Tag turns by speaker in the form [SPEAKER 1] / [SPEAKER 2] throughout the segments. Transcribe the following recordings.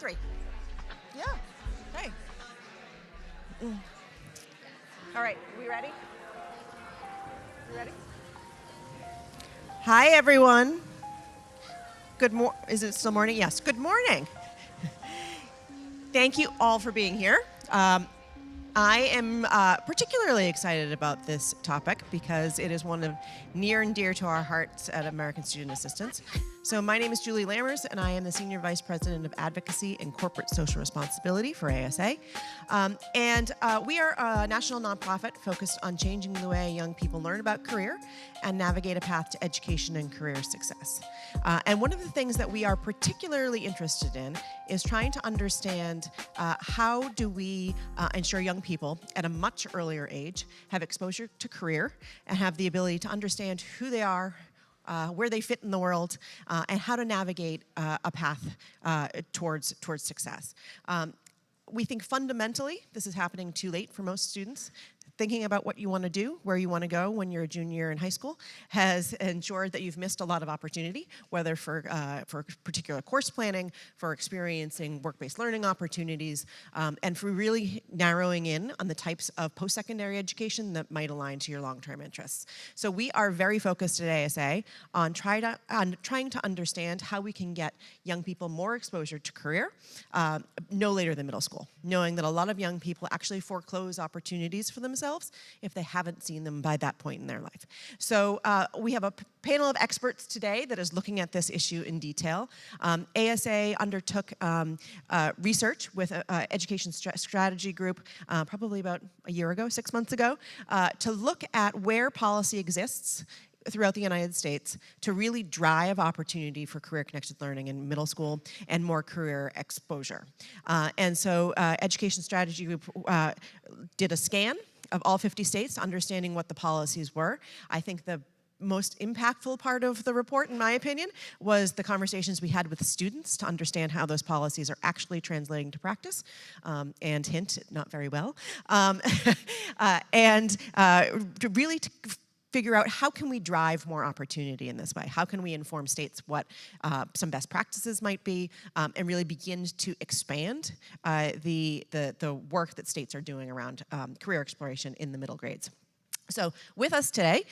[SPEAKER 1] hungry. Yeah. Hey. All right, we ready? You ready? Hi, everyone. Is it still morning? Yes. Good morning. Thank you all for being here. I am particularly excited about this topic because it is one of near and dear to our hearts at American Student Assistance. So my name is Julie Lammers, and I am the Senior Vice President of Advocacy and Corporate Social Responsibility for ASA. We are a national nonprofit focused on changing the way young people learn about career and navigate a path to education and career success. And one of the things that we are particularly interested in is trying to understand how do we ensure young people at a much earlier age have exposure to career and have the ability to understand who they are, where they fit in the world, and how to navigate a path towards success. We think fundamentally this is happening too late for most students. Thinking about what you want to do, where you want to go when you're a junior in high school has ensured that you've missed a lot of opportunity, whether for particular course planning, for experiencing work-based learning opportunities, and for really narrowing in on the types of post-secondary education that might align to your long-term interests. So we are very focused at ASA on trying to understand how we can get young people more exposure to career no later than middle school, knowing that a lot of young people actually foreclose opportunities for themselves if they haven't seen them by that point in their life. So we have a panel of experts today that is looking at this issue in detail. ASA undertook research with an education strategy group probably about a year ago, 6 months ago, to look at where policy exists throughout the United States to really drive opportunity for career-connected learning in middle school and more career exposure. And so Education Strategy Group did a scan of all 50 states, understanding what the policies were. I think the most impactful part of the report, in my opinion, was the conversations we had with students to understand how those policies are actually translating to practice, and hint, not very well. To really figure out how can we drive more opportunity in this way? How can we inform states what some best practices might be, and really begin to expand the work that states are doing around career exploration in the middle grades. So with us today,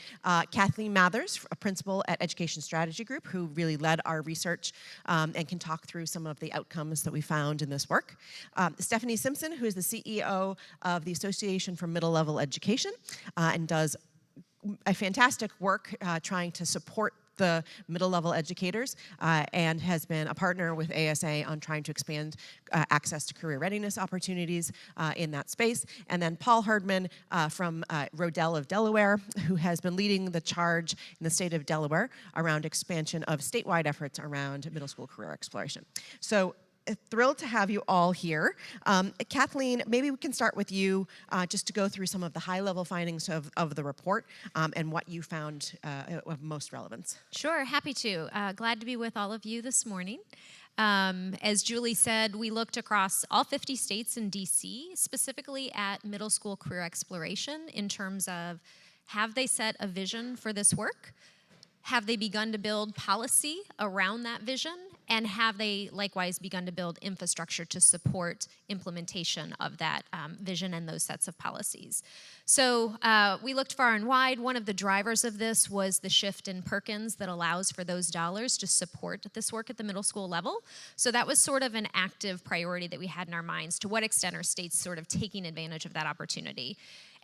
[SPEAKER 1] Kathleen Mathers, a principal at Education Strategy Group, who really led our research and can talk through some of the outcomes that we found in this work. Stephanie Simpson, who is the CEO of the Association for Middle Level Education and does a fantastic work trying to support the middle-level educators and has been a partner with ASA on trying to expand access to career readiness opportunities in that space. And then Paul Herdman from Rodell of Delaware, who has been leading the charge in the state of Delaware around expansion of statewide efforts around middle school career exploration. So thrilled to have you all here. Kathleen, maybe we can start with you just to go through some of the high-level findings of the report and what you found of most relevance.
[SPEAKER 2] Sure, happy to. Glad to be with all of you this morning. As Julie said, we looked across all 50 states in DC, specifically at middle school career exploration in terms of, have they set a vision for this work? Have they begun to build policy around that vision? And have they likewise begun to build infrastructure to support implementation of that vision and those sets of policies? So we looked far and wide. One of the drivers of this was the shift in Perkins that allows for those dollars to support this work at the middle school level. So that was sort of an active priority that we had in our minds. To what extent are states sort of taking advantage of that opportunity?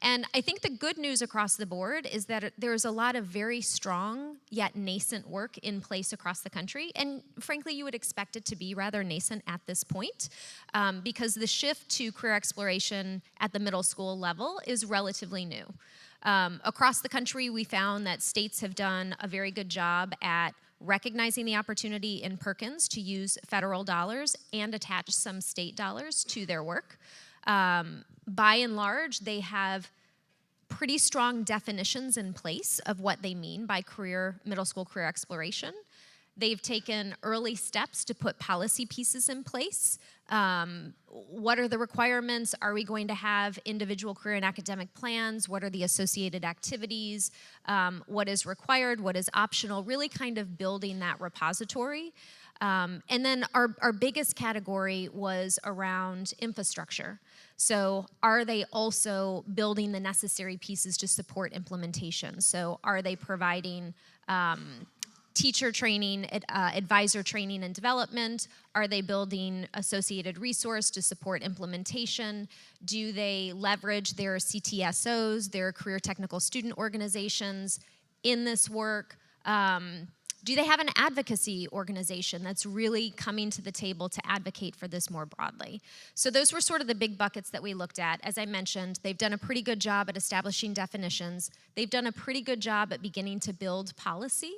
[SPEAKER 2] And I think the good news across the board is that there's a lot of very strong yet nascent work in place across the country. And frankly, you would expect it to be rather nascent at this point because the shift to career exploration at the middle school level is relatively new. Across the country, we found that states have done a very good job at recognizing the opportunity in Perkins to use federal dollars and attach some state dollars to their work. By and large, they have pretty strong definitions in place of what they mean by middle school career exploration. They've taken early steps to put policy pieces in place. What are the requirements? Are we going to have individual career and academic plans? What are the associated activities? What is required? What is optional? Really kind of building that repository. And then our biggest category was around infrastructure. So are they also building the necessary pieces to support implementation? So are they providing teacher training, advisor training and development? Are they building associated resource to support implementation? Do they leverage their CTSOs, their career technical student organizations in this work? Do they have an advocacy organization that's really coming to the table to advocate for this more broadly? So those were sort of the big buckets that we looked at. As I mentioned, they've done a pretty good job at establishing definitions. They've done a pretty good job at beginning to build policy.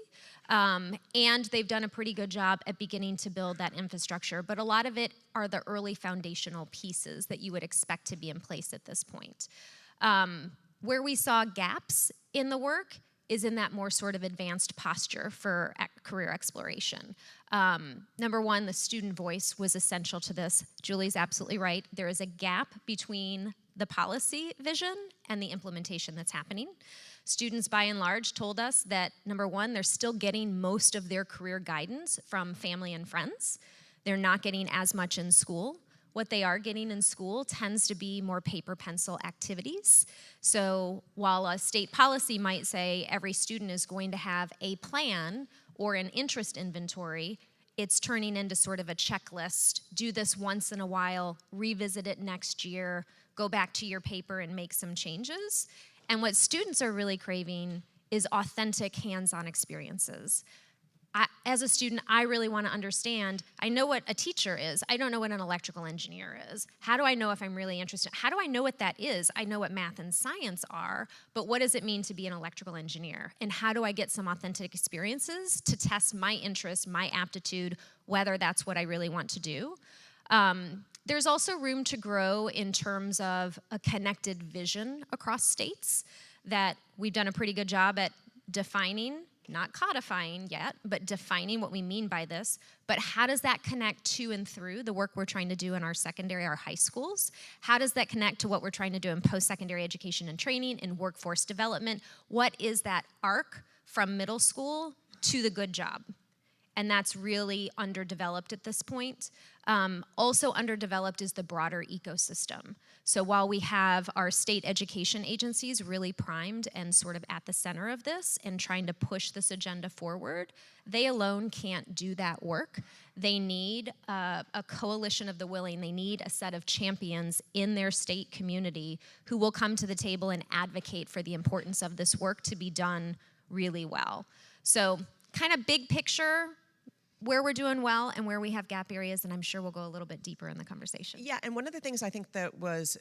[SPEAKER 2] And they've done a pretty good job at beginning to build that infrastructure. But a lot of it are the early foundational pieces that you would expect to be in place at this point. Where we saw gaps in the work is in that more sort of advanced posture for career exploration. Number one, the student voice was essential to this. Julie's absolutely right. There is a gap between the policy vision and the implementation that's happening. Students, by and large, told us that, number one, they're still getting most of their career guidance from family and friends. They're not getting as much in school. What they are getting in school tends to be more paper pencil activities. So while a state policy might say every student is going to have a plan or an interest inventory, it's turning into sort of a checklist. Do this once in a while, revisit it next year, go back to your paper and make some changes. And what students are really craving is authentic hands-on experiences. As a student, I really want to understand, I know what a teacher is. I don't know what an electrical engineer is. How do I know if I'm really interested? How do I know what that is? I know what math and science are, but what does it mean to be an electrical engineer? And how do I get some authentic experiences to test my interest, my aptitude, whether that's what I really want to do? There's also room to grow in terms of a connected vision across states that we've done a pretty good job at defining, not codifying yet, but defining what we mean by this. But how does that connect to and through the work we're trying to do in our secondary, our high schools? How does that connect to what we're trying to do in post-secondary education and training and workforce development? What is that arc from middle school to the good job? And that's really underdeveloped at this point. Also underdeveloped is the broader ecosystem. So while we have our state education agencies really primed and sort of at the center of this and trying to push this agenda forward, they alone can't do that work. They need a coalition of the willing. They need a set of champions in their state community who will come to the table and advocate for the importance of this work to be done really well. So kind of big picture, where we're doing well and where we have gap areas, and I'm sure we'll go a little bit deeper in the conversation.
[SPEAKER 1] Yeah, and one of the things I think that was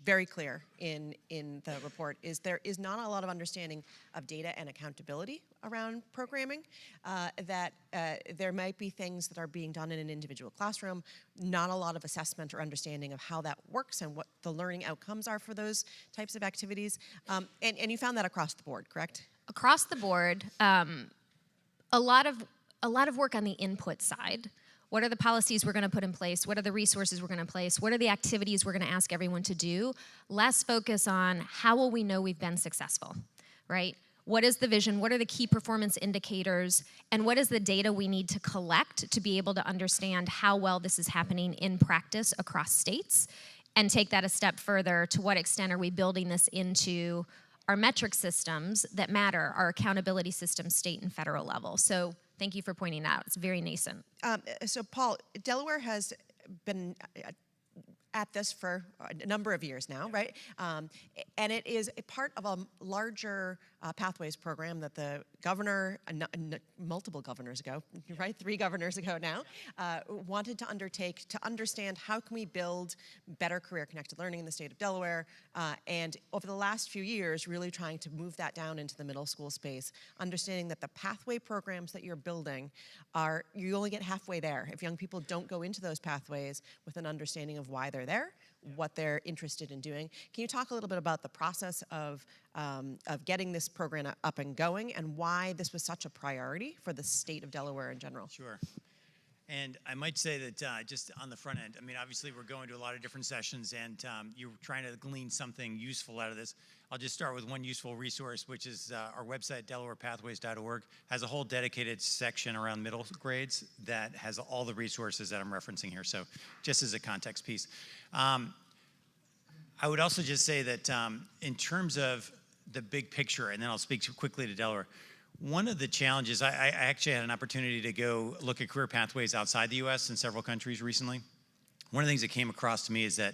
[SPEAKER 1] very clear in the report is there is not a lot of understanding of data and accountability around programming, that there might be things that are being done in an individual classroom, not a lot of assessment or understanding of how that works and what the learning outcomes are for those types of activities. And you found that across the board, correct?
[SPEAKER 2] Across the board, a lot of work on the input side. What are the policies we're going to put in place? What are the resources we're going to place? What are the activities we're going to ask everyone to do? Less focus on how will we know we've been successful, right? What is the vision? What are the key performance indicators? And what is the data we need to collect to be able to understand how well this is happening in practice across states? And take that a step further, to what extent are we building this into our metric systems that matter, our accountability systems, state and federal level? So thank you for pointing that out. It's very nascent.
[SPEAKER 1] So Paul, Delaware has been at this for a number of years now, right? And it is a part of a larger pathways program that the governor, multiple governors ago, right? 3 governors ago now, wanted to undertake to understand how can we build better career-connected learning in the state of Delaware. And over the last few years, really trying to move that down into the middle school space, understanding that the pathway programs that you're building you only get halfway there if young people don't go into those pathways with an understanding of why they're there, what they're interested in doing. Can you talk a little bit about the process of getting this program up and going and why this was such a priority for the state of Delaware in general?
[SPEAKER 3] Sure. And I might say that just on the front end, I mean, obviously we're going to a lot of different sessions, and you're trying to glean something useful out of this. I'll just start with one useful resource, which is our website, delawarepathways.org, has a whole dedicated section around middle grades that has all the resources that I'm referencing here. So just as a context piece. I would also just say that in terms of the big picture, and then I'll speak quickly to Delaware, one of the challenges, I actually had an opportunity to go look at career pathways outside the US in several countries recently. One of the things that came across to me is that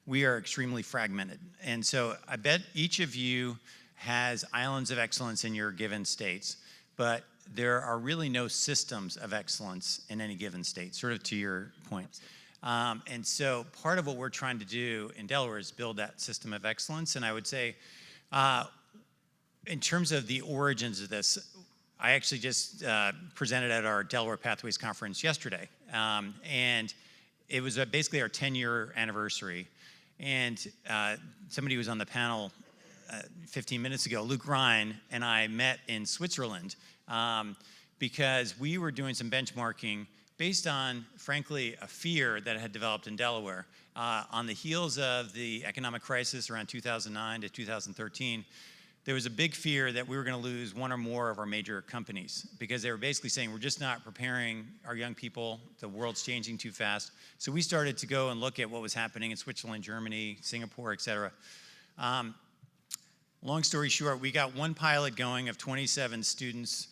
[SPEAKER 3] we are extremely fragmented. And so I bet each of you has islands of excellence in your given states, but there are really no systems of excellence in any given state, sort of to your point. And so part of what we're trying to do in Delaware is build that system of excellence. And I would say, in terms of the origins of this, I actually just presented at our Delaware Pathways Conference yesterday. And it was basically our 10-year anniversary. And somebody who was on the panel 15 minutes ago, Luke Ryan, and I met in Switzerland because we were doing some benchmarking based on, frankly, a fear that had developed in Delaware. On the heels of the economic crisis around 2009 to 2013, there was a big fear that we were going to lose one or more of our major companies because they were basically saying, we're just not preparing our young people. The world's changing too fast. So we started to go and look at what was happening in Switzerland, Germany, Singapore, et cetera. Long story short, we got one pilot going of 27 students.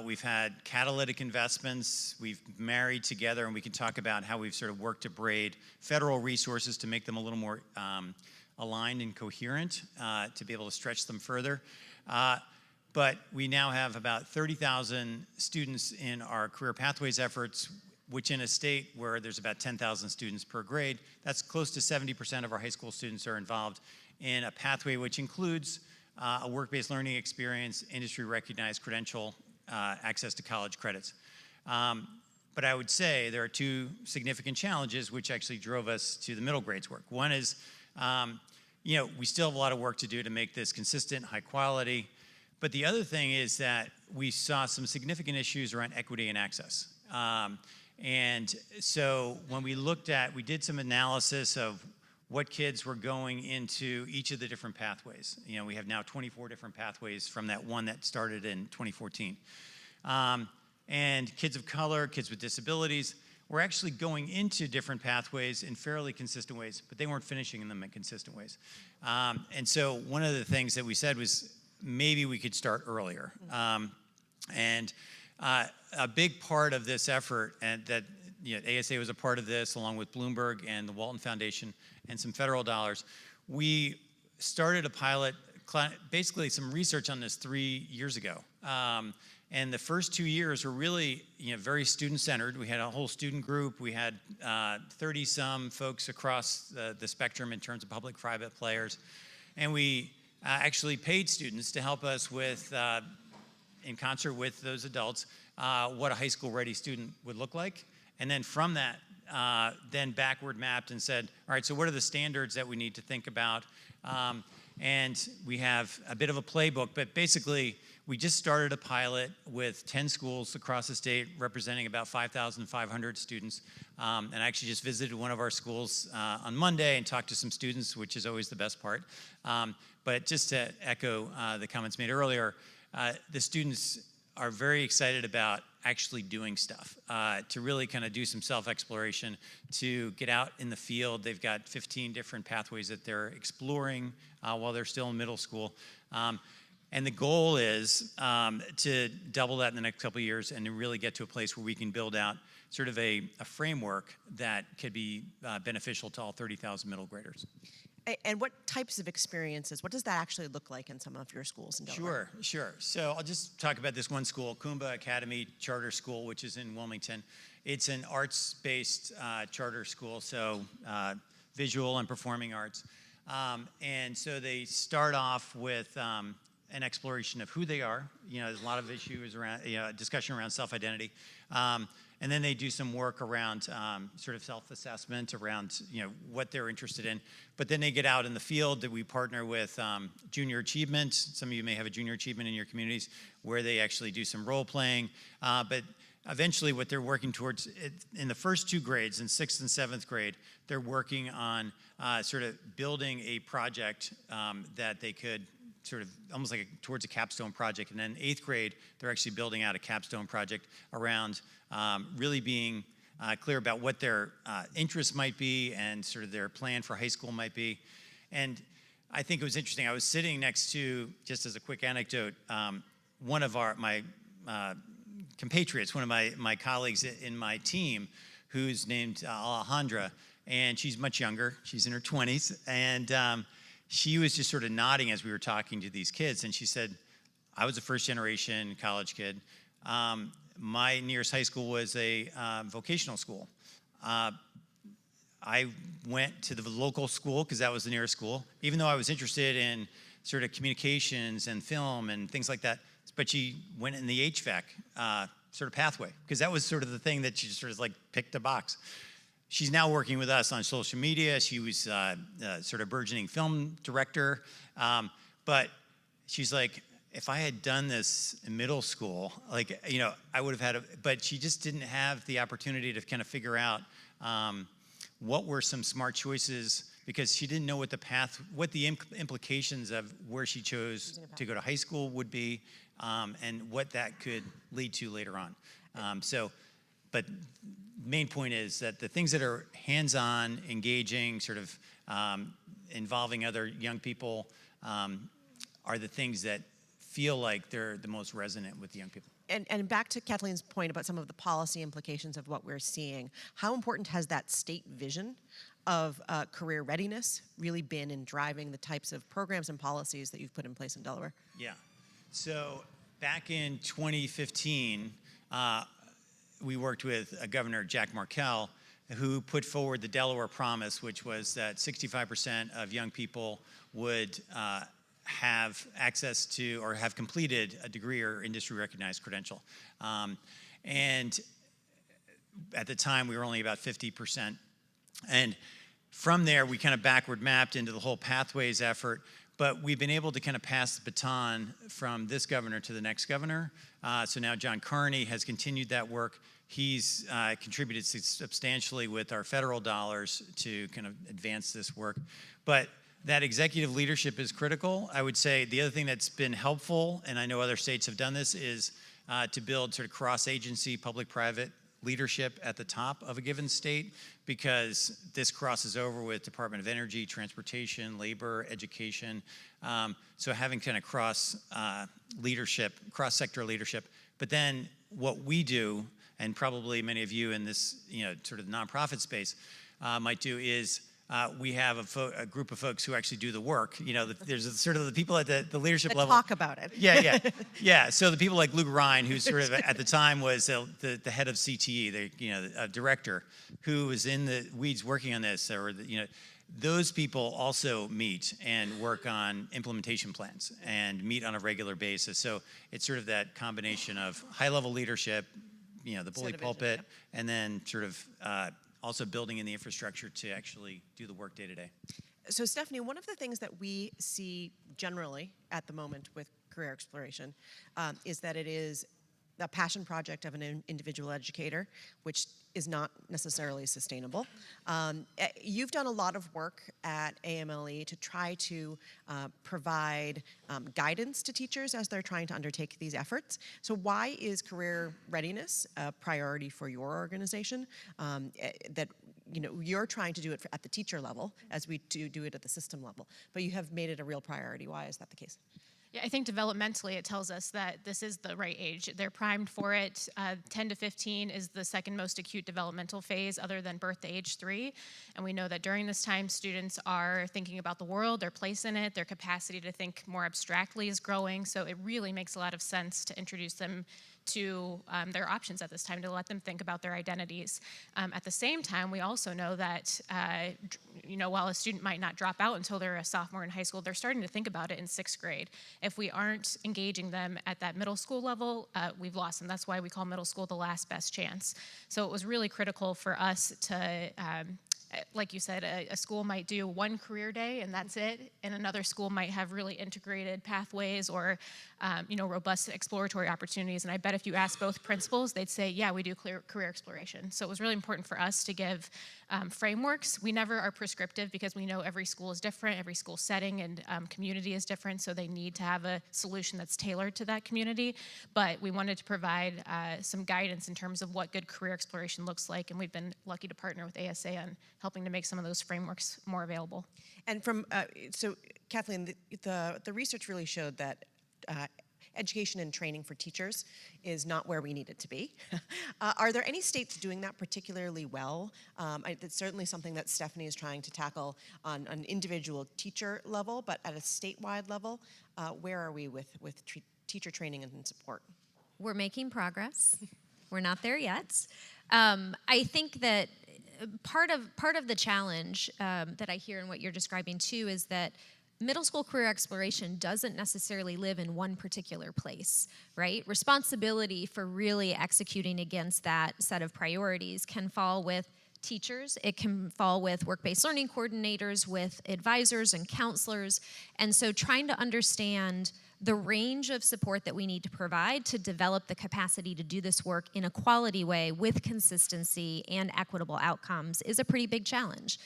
[SPEAKER 3] We've had catalytic investments. We've married together, and we can talk about how we've sort of worked to braid federal resources to make them a little more aligned and coherent to be able to stretch them further. But we now have about 30,000 students in our career pathways efforts, which in a state where there's about 10,000 students per grade, that's close to 70% of our high school students are involved in a pathway which includes a work-based learning experience, industry-recognized credential, access to college credits. But I would say there are two significant challenges which actually drove us to the middle grades work. One is, we still have a lot of work to do to make this consistent, high quality. But the other thing is that we saw some significant issues around equity and access. And so when we did some analysis of what kids were going into each of the different pathways. We have now 24 different pathways from that one that started in 2014. And kids of color, kids with disabilities, were actually going into different pathways in fairly consistent ways, but they weren't finishing in them in consistent ways. And so one of the things that we said was maybe we could start earlier. And a big part of this effort, and that ASA was a part of this, along with Bloomberg and the Walton Foundation and some federal dollars, we started a pilot, basically some research on this 3 years ago. And the first 2 years were really very student-centered. We had a whole student group. We had 30-some folks across the spectrum in terms of public-private players. And we actually paid students to help us with, in concert with those adults, what a high school-ready student would look like. And then from that, then backward mapped and said, all right, so what are the standards that we need to think about? And we have a bit of a playbook, but basically, we just started a pilot with 10 schools across the state representing about 5,500 students. And I actually just visited one of our schools on Monday and talked to some students, which is always the best part. But just to echo the comments made earlier, the students are very excited about actually doing stuff, to really kind of do some self-exploration, to get out in the field. They've got 15 different pathways that they're exploring while they're still in middle school. And the goal is to double that in the next couple of years and to really get to a place where we can build out sort of a framework that could be beneficial to all 30,000 middle graders.
[SPEAKER 1] And what types of experiences, what does that actually look like in some of your schools in Delaware?
[SPEAKER 3] Sure. So I'll just talk about this one school, Kumba Academy Charter School, which is in Wilmington. It's an arts-based charter school, so visual and performing arts. And so they start off with an exploration of who they are. There's a lot of issues around, discussion around self-identity. And then they do some work around sort of self-assessment around what they're interested in. But then they get out in the field. That we partner with Junior Achievement. Some of you may have a Junior Achievement in your communities where they actually do some role playing. But eventually what they're working towards in the first 2 grades, in 6th and 7th grade, they're working on sort of building a project that they could sort of almost like towards a capstone project. And then 8th grade, they're actually building out a capstone project around really being clear about what their interests might be and sort of their plan for high school might be. And I think it was interesting. I was sitting next to, just as a quick anecdote, one of my compatriots, one of my colleagues in my team, who's named Alejandra, and she's much younger. She's in her 20s, and she was just sort of nodding as we were talking to these kids, and she said, I was a first-generation college kid. My nearest high school was a vocational school. I went to the local school because that was the nearest school, even though I was interested in sort of communications and film and things like that. But she went in the HVAC sort of pathway because that was sort of the thing that she sort of like picked a box. She's now working with us on social media. She was sort of burgeoning film director. But she's like, if I had done this in middle school, like, you know, I would have had but she just didn't have the opportunity to kind of figure out what were some smart choices, because she didn't know what the implications of where she chose to go to high school would be, and what that could lead to later on. But main point is that the things that are hands-on, engaging, sort of involving other young people are the things that feel like they're the most resonant with the young people.
[SPEAKER 1] And back to Kathleen's point about some of the policy implications of what we're seeing, how important has that state vision of career readiness really been in driving the types of programs and policies that you've put in place in Delaware?
[SPEAKER 3] Yeah. So back in 2015, we worked with Governor Jack Markell, who put forward the Delaware Promise, which was that 65% of young people would have access to or have completed a degree or industry-recognized credential. And at the time, we were only about 50%. And from there, we kind of backward mapped into the whole Pathways effort, but we've been able to kind of pass the baton from this governor to the next governor. So now John Carney has continued that work. He's contributed substantially with our federal dollars to kind of advance this work. But that executive leadership is critical. I would say the other thing that's been helpful, and I know other states have done this, is to build sort of cross-agency, public-private leadership at the top of a given state, because this crosses over with Department of Energy, Transportation, Labor, Education. So having kind of leadership, cross-sector leadership. But then what we do, and probably many of you in this, you know, sort of nonprofit space might do, is we have a group of folks who actually do the work. You know, there's sort of the people at the leadership level.
[SPEAKER 1] Talk about it.
[SPEAKER 3] Yeah. So the people like Luke Ryan, who sort of at the time was the head of CTE, the director, who was in the weeds working on this, or those people also meet and work on implementation plans and meet on a regular basis. So it's sort of that combination of high-level leadership, the bully pulpit, and then sort of also building in the infrastructure to actually do the work day to day.
[SPEAKER 1] So Stephanie, one of the things that we see generally at the moment with career exploration is that it is a passion project of an individual educator, which is not necessarily sustainable. You've done a lot of work at AMLE to try to provide guidance to teachers as they're trying to undertake these efforts. So why is career readiness a priority for your organization? That you're trying to do it at the teacher level as we do it at the system level, but you have made it a real priority. Why is that the case?
[SPEAKER 4] Yeah, I think developmentally it tells us that this is the right age. They're primed for it. 10 to 15 is the second most acute developmental phase other than birth to age 3. And we know that during this time, students are thinking about the world, their place in it, their capacity to think more abstractly is growing. So it really makes a lot of sense to introduce them to their options at this time, to let them think about their identities. At the same time, we also know that while a student might not drop out until they're a sophomore in high school, they're starting to think about it in 6th grade. If we aren't engaging them at that middle school level, we've lost them. That's why we call middle school the last best chance. So it was really critical for us to like you said, a school might do one career day and that's it, and another school might have really integrated pathways or robust exploratory opportunities. And I bet if you ask both principals, they'd say, yeah, we do career exploration. So it was really important for us to give frameworks. We never are prescriptive because we know every school is different, every school setting and community is different, so they need to have a solution that's tailored to that community. But we wanted to provide some guidance in terms of what good career exploration looks like, and we've been lucky to partner with ASA on helping to make some of those frameworks more available.
[SPEAKER 1] And from, so Kathleen, the research really showed that education and training for teachers is not where we need it to be. Are there any states doing that particularly well? It's certainly something that Stephanie is trying to tackle on an individual teacher level, but at a statewide level, where are we with teacher training and support?
[SPEAKER 2] We're making progress. We're not there yet. I think that part of the challenge that I hear in what you're describing too is that middle school career exploration doesn't necessarily live in one particular place, right? Responsibility for really executing against that set of priorities can fall with teachers, it can fall with work-based learning coordinators, with advisors and counselors, and so trying to understand the range of support that we need to provide to develop the capacity to do this work in a quality way with consistency and equitable outcomes is a pretty big challenge.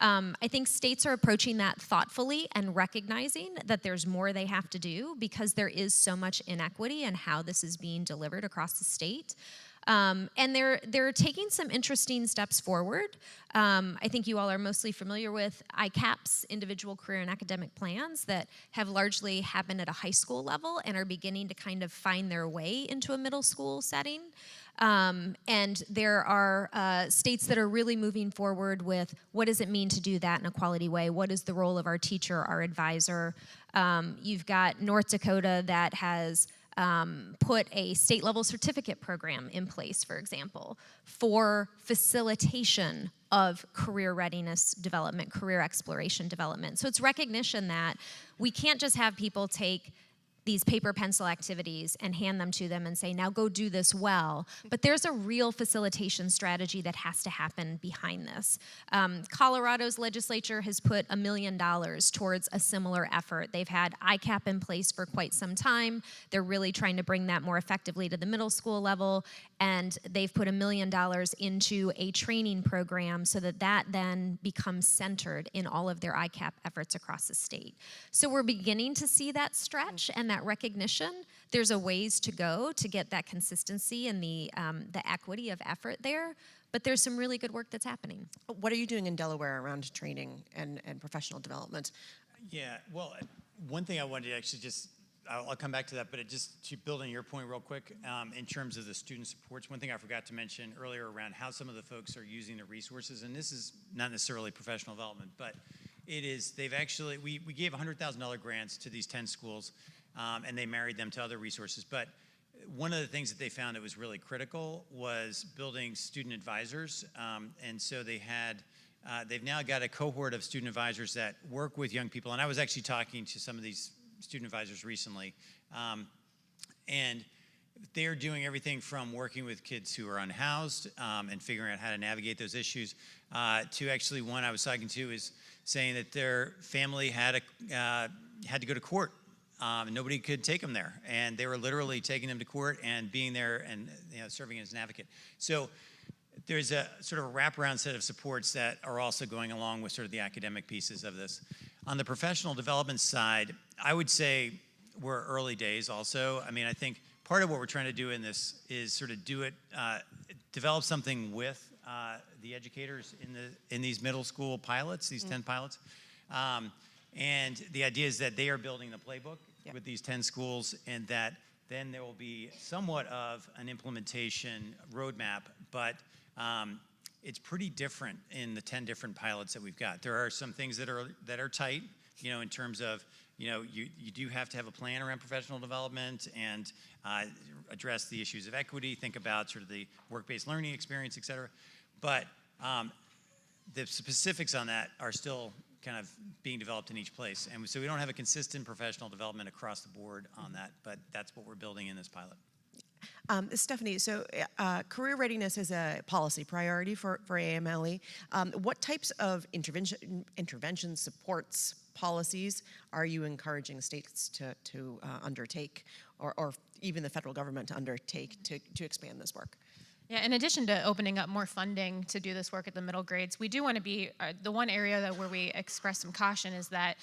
[SPEAKER 2] I think states are approaching that thoughtfully and recognizing that there's more they have to do because there is so much inequity in how this is being delivered across the state. And they're taking some interesting steps forward. I think you all are mostly familiar with ICAP's individual career and academic plans that have largely happened at a high school level and are beginning to kind of find their way into a middle school setting. And there are states that are really moving forward with what does it mean to do that in a quality way? What is the role of our teacher, our advisor? You've got North Dakota that has put a state-level certificate program in place, for example, for facilitation of career readiness development, career exploration development. So it's recognition that we can't just have people take these paper pencil activities and hand them to them and say, now go do this well. But there's a real facilitation strategy that has to happen behind this. Colorado's legislature has put $1 million towards a similar effort. They've had ICAP in place for quite some time. They're really trying to bring that more effectively to the middle school level. And they've put $1 million into a training program so that that then becomes centered in all of their ICAP efforts across the state. So we're beginning to see that stretch and that recognition. There's a ways to go to get that consistency and the equity of effort there, but there's some really good work that's happening.
[SPEAKER 1] What are you doing in Delaware around training and professional development?
[SPEAKER 3] Yeah, well, one thing I wanted to actually just, I'll come back to that, but it just to build on your point real quick, in terms of the student supports, one thing I forgot to mention earlier around how some of the folks are using the resources, and this is not necessarily professional development, but it is, they've actually, we gave $100,000 grants to these 10 schools, and they married them to other resources. But one of the things that they found that was really critical was building student advisors. And so they had, they've now got a cohort of student advisors that work with young people. And I was actually talking to some of these student advisors recently. And they're doing everything from working with kids who are unhoused and figuring out how to navigate those issues to actually one I was talking to is saying that their family had to go to court. Nobody could take them there, and they were literally taking them to court and being there and serving as an advocate. So there's a sort of a wraparound set of supports that are also going along with sort of the academic pieces of this. On the professional development side, I would say we're early days also. I mean, I think part of what we're trying to do in this is sort of do it, develop something with the educators in these middle school pilots, these 10 pilots. And the idea is that they are building the playbook with these 10 schools, and that then there will be somewhat of an implementation roadmap, but it's pretty different in the 10 different pilots that we've got. There are some things that are tight, in terms of, you do have to have a plan around professional development and address the issues of equity, think about sort of the work-based learning experience, et cetera. But the specifics on that are still kind of being developed in each place. And so we don't have a consistent professional development across the board on that, but that's what we're building in this pilot.
[SPEAKER 1] Stephanie, so career readiness is a policy priority for AMLE. What types of intervention supports, policies are you encouraging states to undertake, or even the federal government to undertake to expand this work?
[SPEAKER 4] Yeah, in addition to opening up more funding to do this work at the middle grades, we do want to be, the one area where we express some caution is that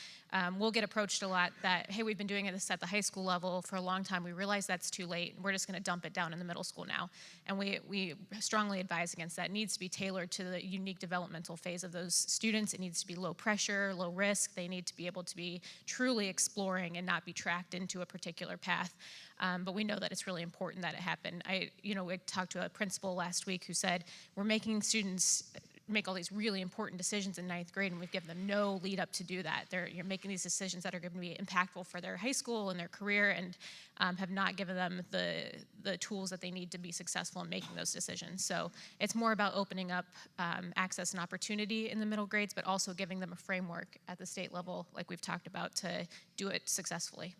[SPEAKER 4] we'll get approached a lot that, hey, we've been doing this at the high school level for a long time. We realize that's too late. We're just going to dump it down in the middle school now. And we strongly advise against that. It needs to be tailored to the unique developmental phase of those students. It needs to be low pressure, low risk. They need to be able to be truly exploring and not be tracked into a particular path. But we know that it's really important that it happen. I talked to a principal last week who said, we're making students make all these really important decisions in ninth grade, and we've given them no lead up to do that. You're making these decisions that are going to be impactful for their high school and their career, and have not given them the tools that they need to be successful in making those decisions. So it's more about opening up access and opportunity in the middle grades, but also giving them a framework at the state level, like we've talked about, to do it successfully.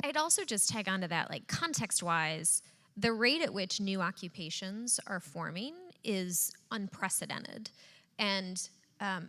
[SPEAKER 2] I'd also just tag on to that, like context-wise, the rate at which new occupations are forming is unprecedented. And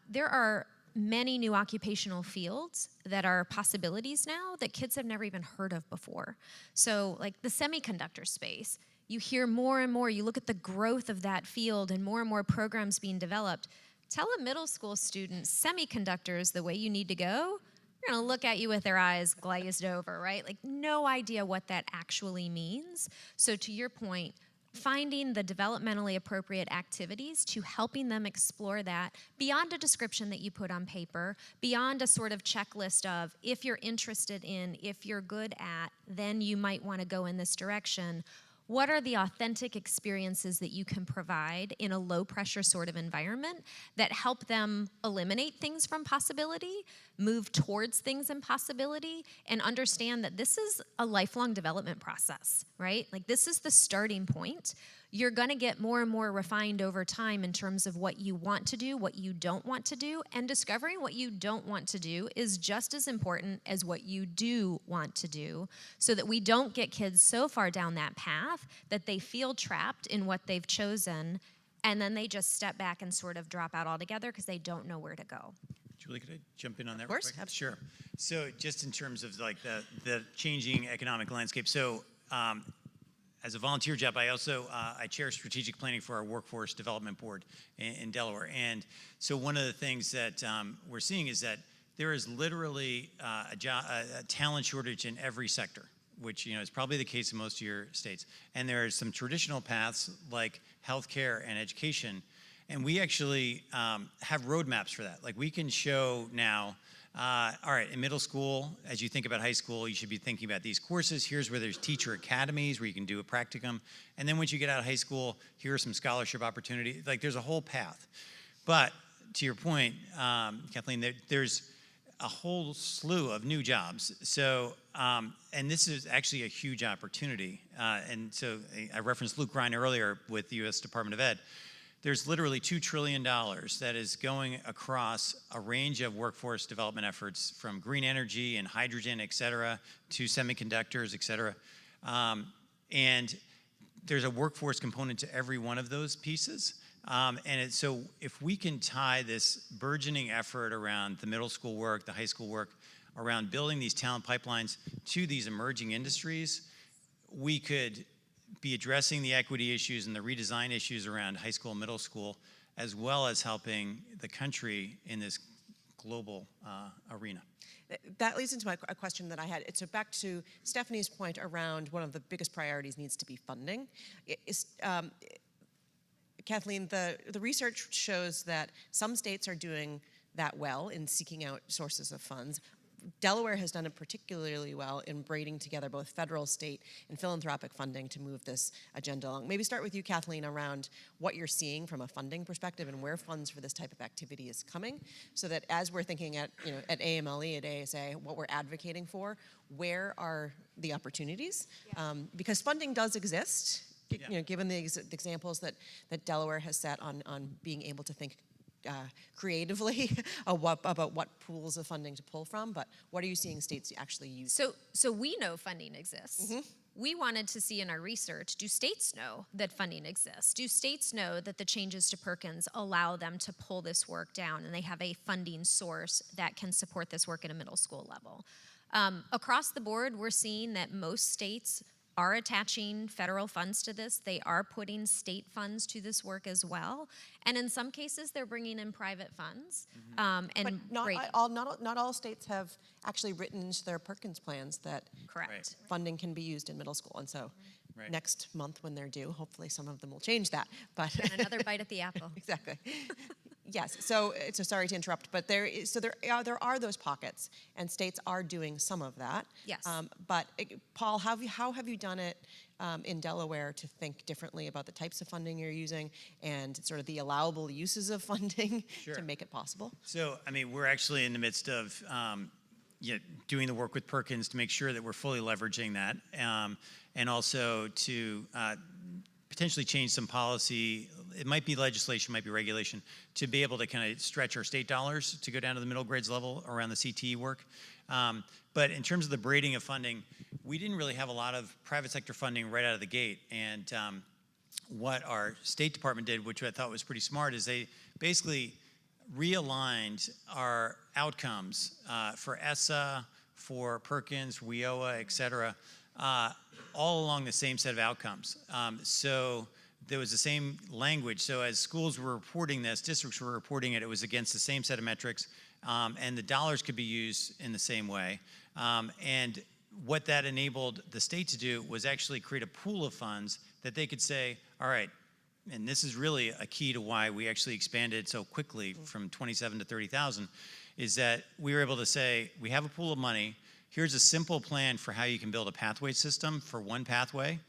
[SPEAKER 2] there are many new occupational fields that are possibilities now that kids have never even heard of before. So like the semiconductor space, you hear more and more, you look at the growth of that field and more programs being developed. Tell a middle school student semiconductors the way you need to go, they're gonna look at you with their eyes glazed over, right? Like no idea what that actually means. So to your point, finding the developmentally appropriate activities to helping them explore that beyond a description that you put on paper, beyond a sort of checklist of if you're interested in, if you're good at, then you might want to go in this direction. What are the authentic experiences that you can provide in a low pressure sort of environment that help them eliminate things from possibility, move towards things in possibility, and understand that this is a lifelong development process, right? Like this is the starting point. You're gonna get more and more refined over time in terms of what you want to do, what you don't want to do, and discovering what you don't want to do is just as important as what you do want to do, so that we don't get kids so far down that path that they feel trapped in what they've chosen, and then they just step back and sort of drop out altogether because they don't know where to go.
[SPEAKER 3] Julie, could I jump in on that?
[SPEAKER 1] Of course,
[SPEAKER 3] real quick?
[SPEAKER 1] absolutely.
[SPEAKER 3] Sure. So just in terms of like the changing economic landscape, so as a volunteer job, I also I chair strategic planning for our workforce development board in Delaware. And so one of the things that we're seeing is that there is literally a talent shortage in every sector, which is probably the case in most of your states. And there are some traditional paths like healthcare and education. And we actually have roadmaps for that. Like we can show now, all right, in middle school, as you think about high school, you should be thinking about these courses. Here's where there's teacher academies where you can do a practicum. And then once you get out of high school, here are some scholarship opportunities. Like there's a whole path. But to your point, Kathleen, there's a whole slew of new jobs. So, and this is actually a huge opportunity. And so I referenced Luke Reiner earlier with the U.S. Department of Ed. There's literally $2 trillion that is going across a range of workforce development efforts, from green energy and hydrogen, et cetera, to semiconductors, et cetera. And there's a workforce component to every one of those pieces. So if we can tie this burgeoning effort around the middle school work, the high school work, around building these talent pipelines to these emerging industries, we could be addressing the equity issues and the redesign issues around high school, middle school, as well as helping the country in this global arena.
[SPEAKER 1] That leads into a question that I had. So back to Stephanie's point around one of the biggest priorities needs to be funding. Kathleen, the research shows that some states are doing that well in seeking out sources of funds. Delaware has done it particularly well in braiding together both federal, state, and philanthropic funding to move this agenda along. Maybe start with you, Kathleen, around what you're seeing from a funding perspective and where funds for this type of activity is coming, so that as we're thinking at AMLE, at ASA, what we're advocating for, where are the opportunities? Yeah. Because funding does exist, given the examples that Delaware has set on being able to think creatively about what pools of funding to pull from, but what are you seeing states actually use?
[SPEAKER 2] So we know funding exists. Mm-hmm. we wanted to see in our research, do states know that funding exists? Do states know that the changes to Perkins allow them to pull this work down and they have a funding source that can support this work at a middle school level? Across the board, we're seeing that most states are attaching federal funds to this. They are putting state funds to this work as well. And in some cases, they're bringing in private funds.
[SPEAKER 1] But not all states have actually written into their Perkins plans that
[SPEAKER 2] Correct.
[SPEAKER 1] funding can be used in middle school. And so
[SPEAKER 3] Right.
[SPEAKER 1] next month when they're due, hopefully some of them will change that. But
[SPEAKER 2] And another bite at the apple.
[SPEAKER 1] exactly. Yes. So sorry to interrupt, but there are those pockets, and states are doing some of that.
[SPEAKER 2] Yes.
[SPEAKER 1] But Paul, how have you done it in Delaware to think differently about the types of funding you're using and sort of the allowable uses of funding
[SPEAKER 3] Sure.
[SPEAKER 1] to make it possible?
[SPEAKER 3] So, I mean, we're actually in the midst of doing the work with Perkins to make sure that we're fully leveraging that, and also to potentially change some policy. It might be legislation, might be regulation, to be able to kind of stretch our state dollars to go down to the middle grades level around the CTE work. But in terms of the braiding of funding, we didn't really have a lot of private sector funding right out of the gate. And what our State Department did, which I thought was pretty smart, is they basically realigned our outcomes for ESSA, for Perkins, WIOA, et cetera, all along the same set of outcomes. So there was the same language. So as schools were reporting this, districts were reporting it, it was against the same set of metrics, and the dollars could be used in the same way. And what that enabled the state to do was actually create a pool of funds that they could say, all right, and this is really a key to why we actually expanded so quickly from 27 to 30,000, is that we were able to say, we have a pool of money, here's a simple plan for how you can build a pathway system for one pathway,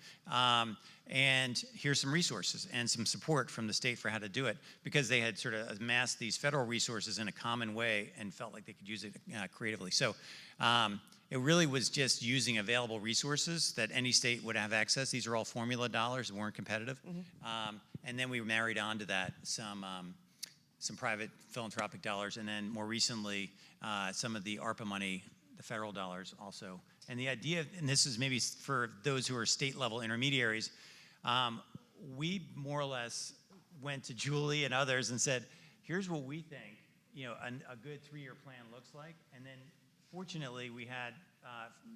[SPEAKER 3] and here's some resources and some support from the state for how to do it, because they had sort of amassed these federal resources in a common way and felt like they could use it creatively. So it really was just using available resources that any state would have access. These are all formula dollars that weren't competitive. And then we married onto that some private philanthropic dollars, and then more recently, some of the ARPA money, the federal dollars also. And the idea, and this is maybe for those who are state level intermediaries, we more or less went to Julie and others and said, here's what we think a good 3-year plan looks like. And then fortunately we had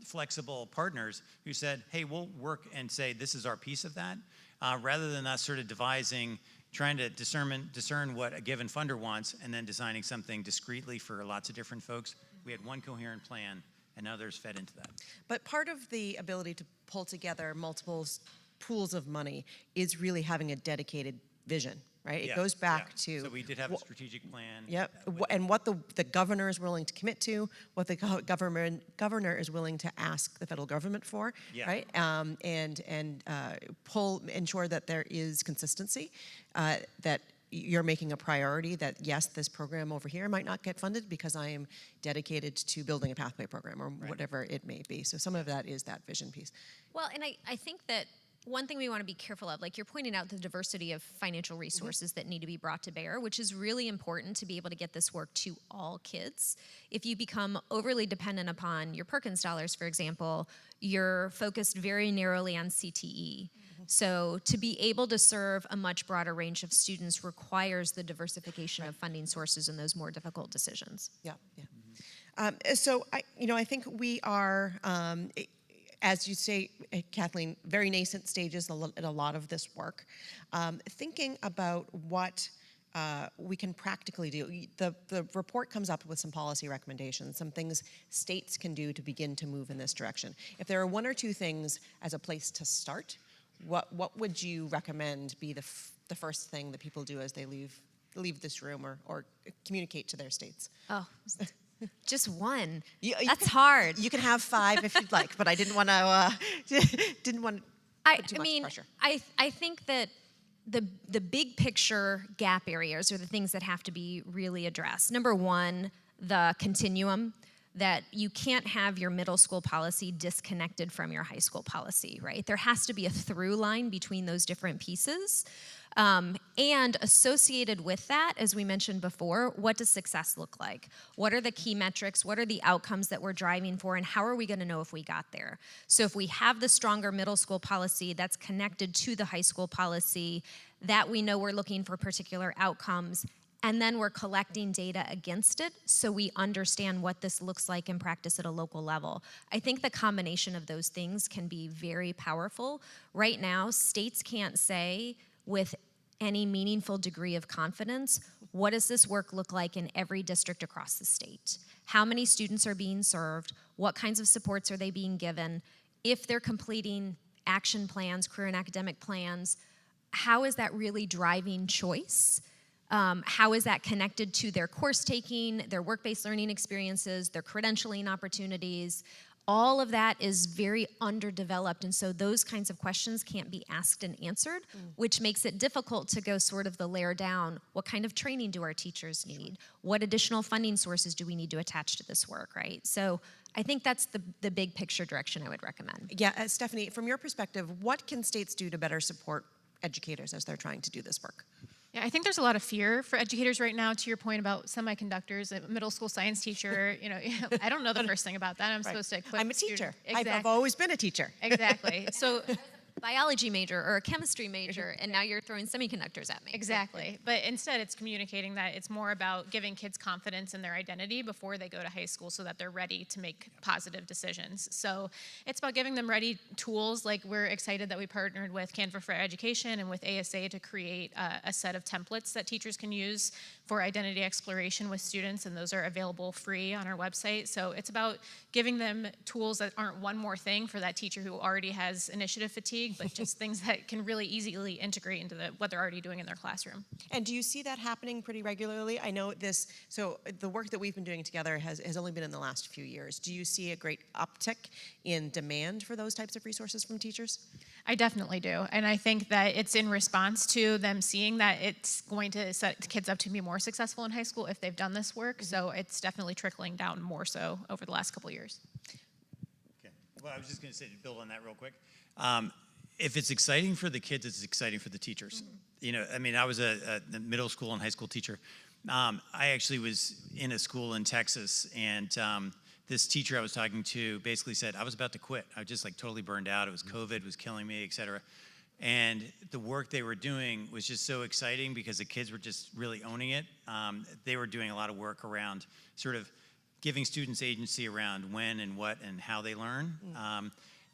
[SPEAKER 3] flexible partners who said, hey, we'll work and say this is our piece of that, rather than us sort of trying to discern what a given funder wants and then designing something discreetly for lots of different folks. We had one coherent plan, and others fed into that.
[SPEAKER 1] But part of the ability to pull together multiple pools of money is really having a dedicated vision, right? It goes back to...
[SPEAKER 3] So we did have a strategic plan.
[SPEAKER 1] Yep, and what the governor is willing to commit to, what the governor is willing to ask the federal government for, right? And ensure that there is consistency, that you're making a priority that, yes, this program over here might not get funded because I am dedicated to building a pathway program or whatever it may be. So some of that is that vision piece.
[SPEAKER 2] Well, and I think that one thing we want to be careful of, like you're pointing out the diversity of financial resources that need to be brought to bear, which is really important to be able to get this work to all kids. If you become overly dependent upon your Perkins dollars, for example, you're focused very narrowly on CTE. So to be able to serve a much broader range of students requires the diversification of funding sources in those more difficult decisions.
[SPEAKER 1] Yeah. So I think we are, as you say, Kathleen, very nascent stages in a lot of this work. Thinking about what we can practically do. The report comes up with some policy recommendations, some things states can do to begin to move in this direction. If there are one or two things as a place to start, what would you recommend be the first thing that people do as they leave this room or communicate to their states?
[SPEAKER 2] Oh, just one. That's hard.
[SPEAKER 1] You can have 5 if you'd like, but I didn't want to put too much pressure.
[SPEAKER 2] I think that the big picture gap areas are the things that have to be really addressed. Number one, the continuum. that you can't have your middle school policy disconnected from your high school policy, right? There has to be a through line between those different pieces. And associated with that, as we mentioned before, what does success look like? What are the key metrics? What are the outcomes that we're driving for? And how are we going to know if we got there? So if we have the stronger middle school policy that's connected to the high school policy, that we know we're looking for particular outcomes, and then we're collecting data against it so we understand what this looks like in practice at a local level. I think the combination of those things can be very powerful. Right now, states can't say with any meaningful degree of confidence, what does this work look like in every district across the state? How many students are being served? What kinds of supports are they being given? If they're completing action plans, career and academic plans, how is that really driving choice? How is that connected to their course taking, their work-based learning experiences, their credentialing opportunities? All of that is very underdeveloped, and so those kinds of questions can't be asked and answered, which makes it difficult to go sort of the layer down. What kind of training do our teachers need? What additional funding sources do we need to attach to this work, right? So I think that's the big picture direction I would recommend.
[SPEAKER 1] Yeah, Stephanie, from your perspective, what can states do to better support educators as they're trying to do this work?
[SPEAKER 4] Yeah, I think there's a lot of fear for educators right now, to your point about semiconductors. A middle school science teacher, I don't know the first thing about that. I'm supposed to equip
[SPEAKER 1] I'm a teacher.
[SPEAKER 4] Exactly.
[SPEAKER 1] I've always been a teacher.
[SPEAKER 4] Exactly. So
[SPEAKER 2] Biology major or a chemistry major, and now you're throwing semiconductors at me.
[SPEAKER 4] exactly. But instead, it's communicating that it's more about giving kids confidence in their identity before they go to high school so that they're ready to make positive decisions. So it's about giving them ready tools. Like, we're excited that we partnered with Canva for Education and with ASA to create a set of templates that teachers can use for identity exploration with students, and those are available free on our website. So it's about giving them tools that aren't one more thing for that teacher who already has initiative fatigue, but just things that can really easily integrate into what they're already doing in their classroom.
[SPEAKER 1] And do you see that happening pretty regularly? I know so the work that we've been doing together has only been in the last few years. Do you see a great uptick in demand for those types of resources from teachers?
[SPEAKER 4] I definitely do. And I think that it's in response to them seeing that it's going to set kids up to be more successful in high school if they've done this work. So it's definitely trickling down more so over the last couple of years.
[SPEAKER 3] Okay. Well, I was just going to say, to build on that real quick. If it's exciting for the kids, it's exciting for the teachers. I was a middle school and high school teacher. I actually was in a school in Texas, and this teacher I was talking to basically said, I was about to quit. I was just totally burned out. It was COVID, was killing me, et cetera. And the work they were doing was just so exciting because the kids were just really owning it. They were doing a lot of work around sort of giving students agency around when and what and how they learn.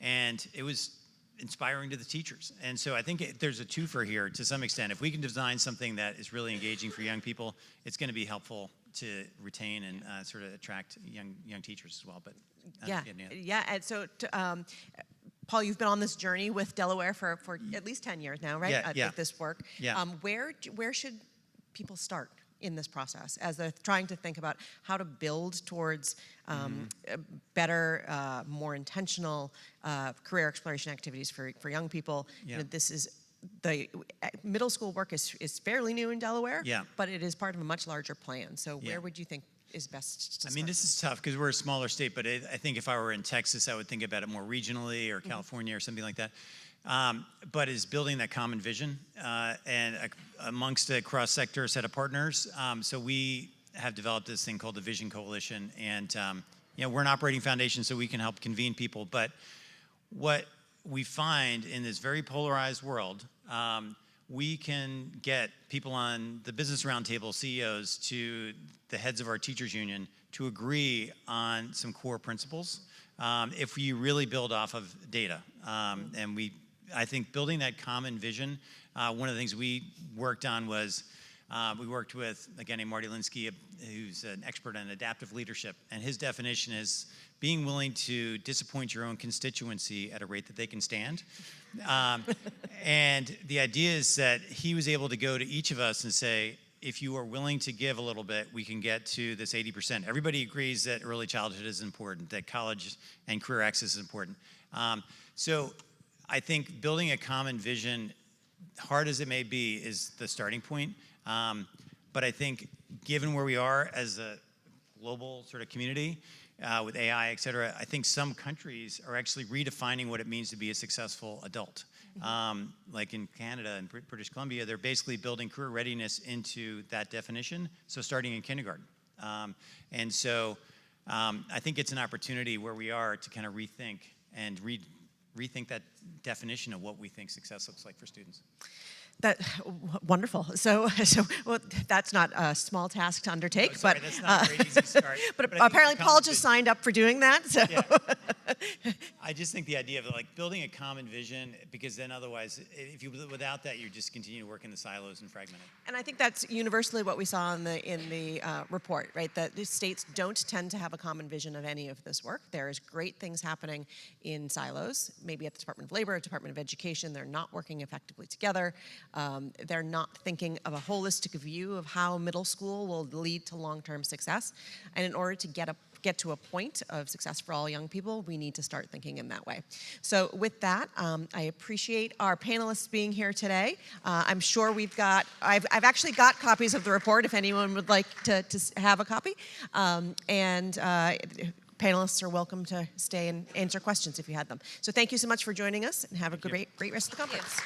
[SPEAKER 3] And it was inspiring to the teachers. And so I think there's a twofer here to some extent. If we can design something that is really engaging for young people, it's going to be helpful to retain and sort of attract young teachers as well. But
[SPEAKER 1] yeah. And so, Paul, you've been on this journey with Delaware for at least 10 years now, right? With this work.
[SPEAKER 3] Yeah.
[SPEAKER 1] Where should people start in this process as they're trying to think about how to build towards better, more intentional career exploration activities for young people?
[SPEAKER 3] Yeah.
[SPEAKER 1] This is the middle school work is fairly new in Delaware, but it is part of a much larger plan. So where would you think is best to start?
[SPEAKER 3] This is tough because we're a smaller state, but I think if I were in Texas, I would think about it more regionally, or California or something like that. But is building that common vision and amongst a cross-sector set of partners. So we have developed this thing called the Vision Coalition, and we're an operating foundation, so we can help convene people. But what we find in this very polarized world, we can get people on the Business Roundtable, CEOs, to the heads of our teachers union to agree on some core principles if you really build off of data. I think building that common vision, one of the things we worked on was we worked with a guy named Marty Linsky, who's an expert on adaptive leadership, and his definition is being willing to disappoint your own constituency at a rate that they can stand. And the idea is that he was able to go to each of us and say, if you are willing to give a little bit, we can get to this 80%. Everybody agrees that early childhood is important, that college and career access is important. So I think building a common vision, hard as it may be, is the starting point. But I think given where we are as a global sort of community with AI, et cetera, I think some countries are actually redefining what it means to be a successful adult. Like in Canada and British Columbia, they're basically building career readiness into that definition, so starting in kindergarten. And so I think it's an opportunity where we are to kind of rethink and rethink that definition of what we think success looks like for students.
[SPEAKER 1] Wonderful. So well, that's not a small task to undertake,
[SPEAKER 3] Sorry,
[SPEAKER 1] but
[SPEAKER 3] that's not a very easy start.
[SPEAKER 1] but
[SPEAKER 3] I think
[SPEAKER 1] apparently
[SPEAKER 3] the
[SPEAKER 1] Paul
[SPEAKER 3] common
[SPEAKER 1] just
[SPEAKER 3] vision-
[SPEAKER 1] signed up for doing that. So.
[SPEAKER 3] Yeah. I just think the idea of like building a common vision, because then otherwise, if you without that, you just continue to work in the silos and fragment it.
[SPEAKER 1] And I think that's universally what we saw in the report, right? That the states don't tend to have a common vision of any of this work. There is great things happening in silos, maybe at the Department of Labor, Department of Education. They're not working effectively together. They're not thinking of a holistic view of how middle school will lead to long-term success. And in order to get to a point of success for all young people, we need to start thinking in that way. So with that, I appreciate our panelists being here today. I'm sure I've actually got copies of the report if anyone would like to have a copy. Panelists are welcome to stay and answer questions if you had them. So thank you so much for joining us, and have a great rest of the conference.